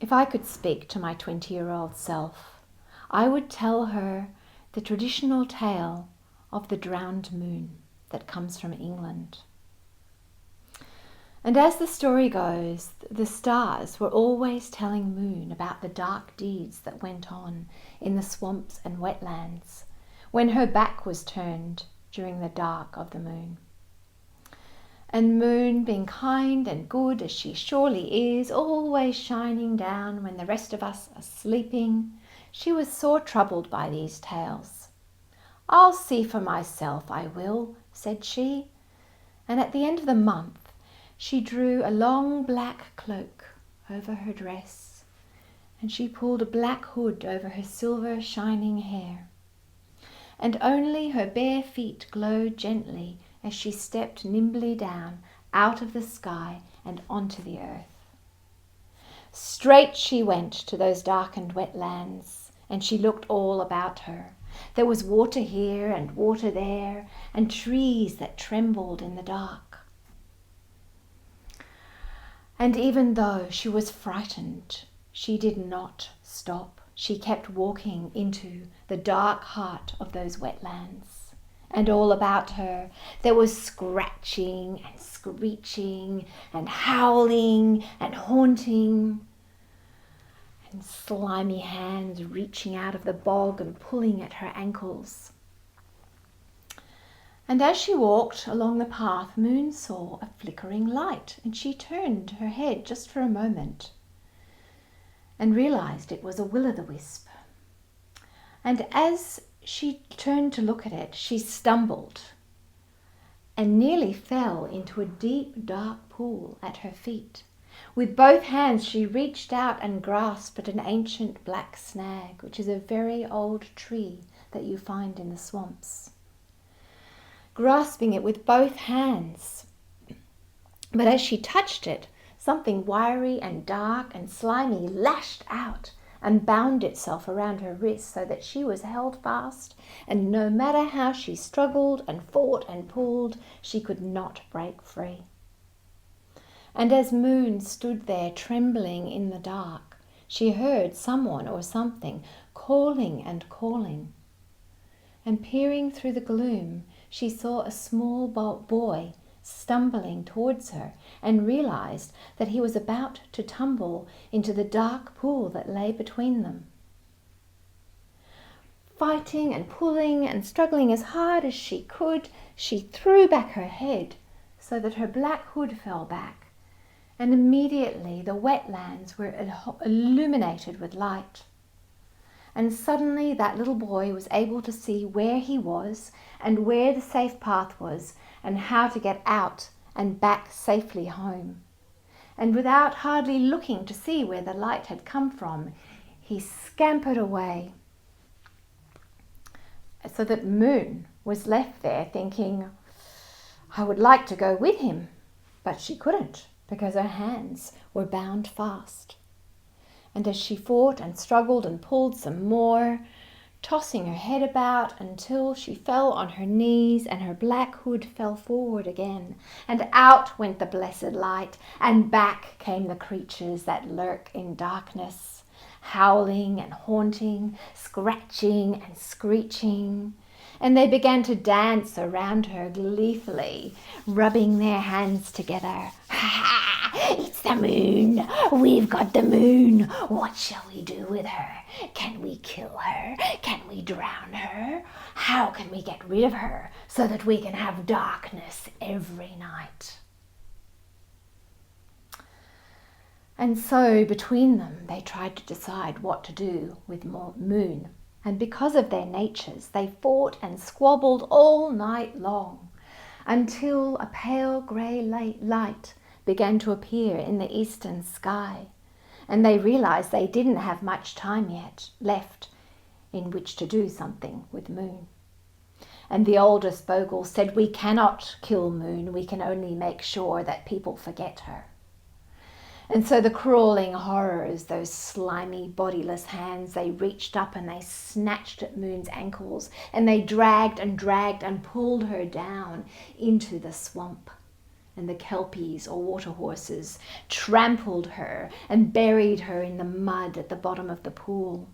If I could speak to my 20-year-old self, I would tell her the traditional tale of the drowned moon that comes from England. And as the story goes, the stars were always telling Moon about the dark deeds that went on in the swamps and wetlands when her back was turned during the dark of the moon. And Moon, being kind and good as she surely is, always shining down when the rest of us are sleeping, she was sore troubled by these tales. "I'll see for myself, I will," said she, and at the end of the month she drew a long black cloak over her dress, and she pulled a black hood over her silver shining hair, and only her bare feet glowed gently as she stepped nimbly down out of the sky and onto the earth. Straight she went to those darkened wetlands, and she looked all about her. There was water here and water there, and trees that trembled in the dark. And even though she was frightened, she did not stop. She kept walking into the dark heart of those wetlands. And all about her there was scratching and screeching and howling and haunting, and slimy hands reaching out of the bog and pulling at her ankles. And as she walked along the path, Moon saw a flickering light, and she turned her head just for a moment and realized it was a will-o'-the-wisp. And as she turned to look at it, she stumbled and nearly fell into a deep, dark pool at her feet. With both hands she reached out and grasped at an ancient black snag, which is a very old tree that you find in the swamps. Grasping it with both hands. But as she touched it, something wiry and dark and slimy lashed out and bound itself around her wrist so that she was held fast, and no matter how she struggled and fought and pulled, she could not break free. And as Moon stood there trembling in the dark, she heard someone or something calling and calling. And peering through the gloom, she saw a small boy stumbling towards her and realized that he was about to tumble into the dark pool that lay between them. Fighting and pulling and struggling as hard as she could, she threw back her head so that her black hood fell back, and immediately the wetlands were illuminated with light. And suddenly that little boy was able to see where he was and where the safe path was and how to get out and back safely home. And without hardly looking to see where the light had come from, he scampered away, so that Moon was left there thinking, I would like to go with him, but she couldn't because her hands were bound fast. And as she fought and struggled and pulled some more, tossing her head about until she fell on her knees and her black hood fell forward again, and out went the blessed light, and back came the creatures that lurk in darkness, howling and haunting, scratching and screeching. And they began to dance around her gleefully, rubbing their hands together. Ha! It's the moon! We've got the moon! What shall we do with her? Can we kill her? Can we drown her? How can we get rid of her so that we can have darkness every night? And so between them they tried to decide what to do with Moon. And because of their natures, they fought and squabbled all night long until a pale grey light began to appear in the eastern sky. And they realized they didn't have much time yet left in which to do something with Moon. And the oldest Bogle said, we cannot kill Moon, we can only make sure that people forget her. And so the crawling horrors, those slimy, bodiless hands, they reached up and they snatched at Moon's ankles, and they dragged and pulled her down into the swamp. and the kelpies or water horses trampled her and buried her in the mud at the bottom of the pool.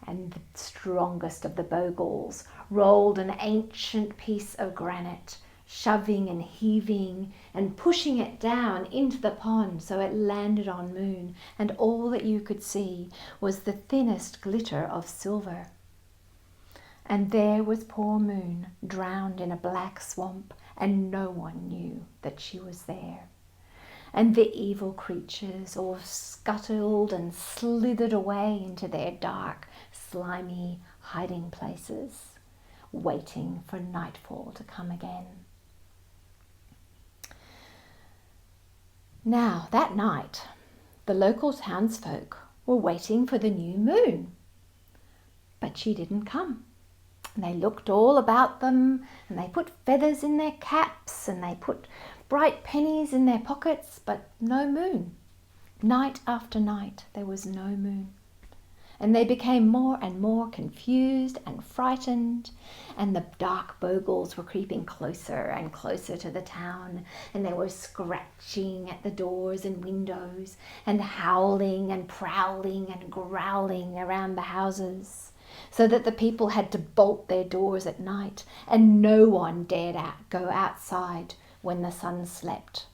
And the strongest of the bogles rolled an ancient piece of granite, shoving and heaving and pushing it down into the pond so it landed on Moon, and all that you could see was the thinnest glitter of silver. And there was poor Moon, drowned in a black swamp, and no one knew that she was there. And the evil creatures all scuttled and slithered away into their dark, slimy hiding places, waiting for nightfall to come again. Now, that night, the local townsfolk were waiting for the new moon, but she didn't come. And they looked all about them, and they put feathers in their caps, and they put bright pennies in their pockets, but no moon. Night after night, there was no moon. And they became more and more confused and frightened, and the dark bogles were creeping closer and closer to the town, and they were scratching at the doors and windows, and howling and prowling and growling around the houses, so that the people had to bolt their doors at night, and no one dared go outside when the sun slept.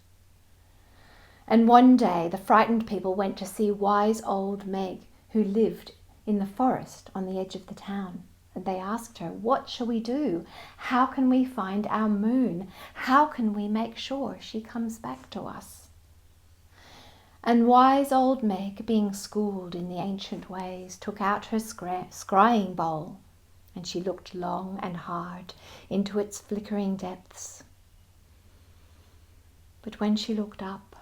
And one day the frightened people went to see wise old Meg, who lived in the forest on the edge of the town. And they asked her, "What shall we do? How can we find our moon? How can we make sure she comes back to us?" And wise old Meg, being schooled in the ancient ways, took out her scrying bowl, and she looked long and hard into its flickering depths. But when she looked up,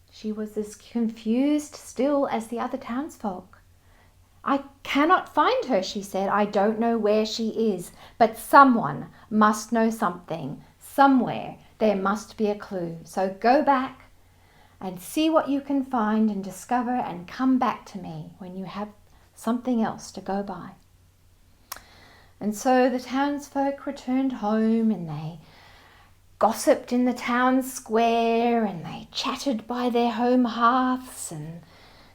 she was as confused still as the other townsfolk. "I cannot find her," she said. "I don't know where she is, but someone must know something. Somewhere there must be a clue. So go back and see what you can find and discover, and come back to me when you have something else to go by." And so the townsfolk returned home, and they gossiped in the town square, and they chatted by their home hearths, and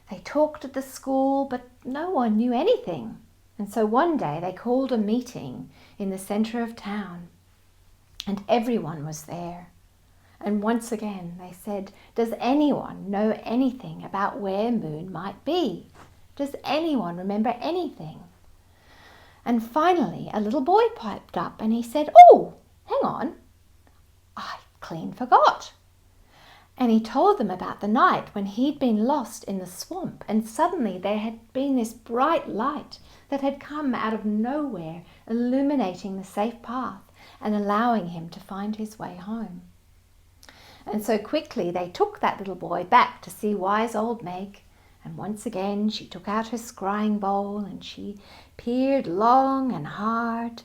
they talked at the school, but no one knew anything. And so one day they called a meeting in the centre of town, and everyone was there. And once again they said, "Does anyone know anything about where Moon might be? Does anyone remember anything?" And finally a little boy piped up, and he said, "Oh, hang on, I clean forgot." And he told them about the night when he'd been lost in the swamp, and suddenly there had been this bright light that had come out of nowhere, illuminating the safe path and allowing him to find his way home. And so quickly they took that little boy back to see wise old Meg, and once again she took out her scrying bowl, and she peered long and hard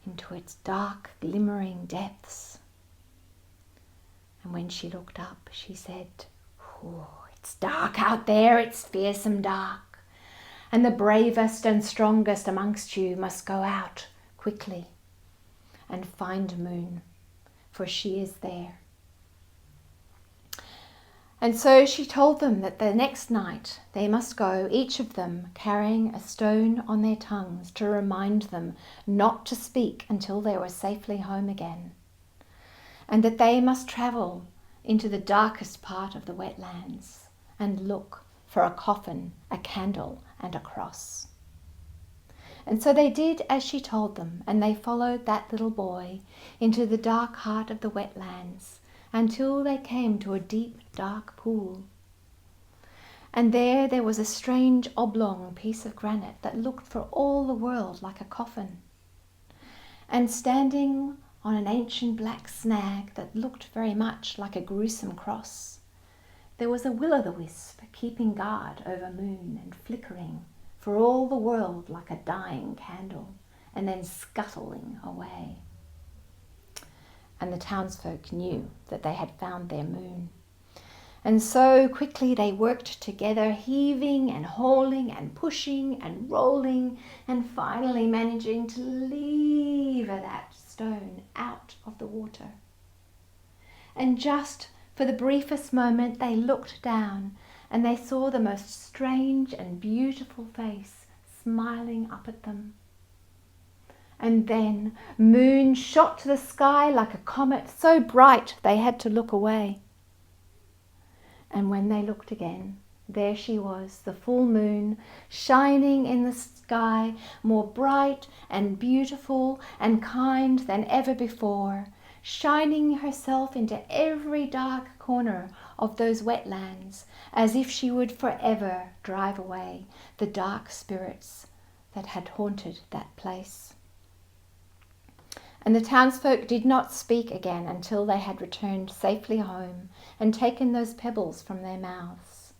into its dark, glimmering depths. And when she looked up, she said, "Oh, it's dark out there, it's fearsome dark, and the bravest and strongest amongst you must go out quickly and find Moon, for she is there." And so she told them that the next night they must go, each of them carrying a stone on their tongues to remind them not to speak until they were safely home again, and that they must travel into the darkest part of the wetlands and look for a coffin, a candle, and a cross. And so they did as she told them, and they followed that little boy into the dark heart of the wetlands until they came to a deep, dark pool. And there was a strange oblong piece of granite that looked for all the world like a coffin. And standing on an ancient black snag that looked very much like a gruesome cross, there was a will-o'-the-wisp keeping guard over Moon and flickering for all the world like a dying candle, and then scuttling away. And the townsfolk knew that they had found their Moon. And so quickly they worked together, heaving and hauling and pushing and rolling, and finally managing to lever that stone out of the water. And just for the briefest moment they looked down, and they saw the most strange and beautiful face smiling up at them. And then Moon shot to the sky like a comet, so bright they had to look away. And when they looked again, there she was, the full moon, shining in the sky, more bright and beautiful and kind than ever before, shining herself into every dark corner of those wetlands, as if she would forever drive away the dark spirits that had haunted that place. And the townsfolk did not speak again until they had returned safely home and taken those pebbles from their mouths.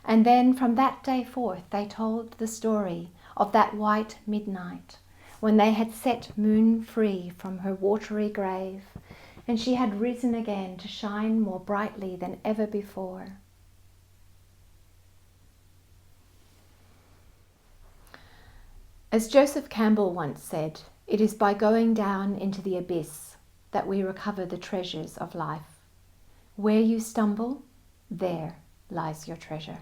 And then from that day forth they told the story of that white midnight when they had set Moon free from her watery grave, and she had risen again to shine more brightly than ever before. As Joseph Campbell once said, it is by going down into the abyss that we recover the treasures of life. Where you stumble, there lies your treasure.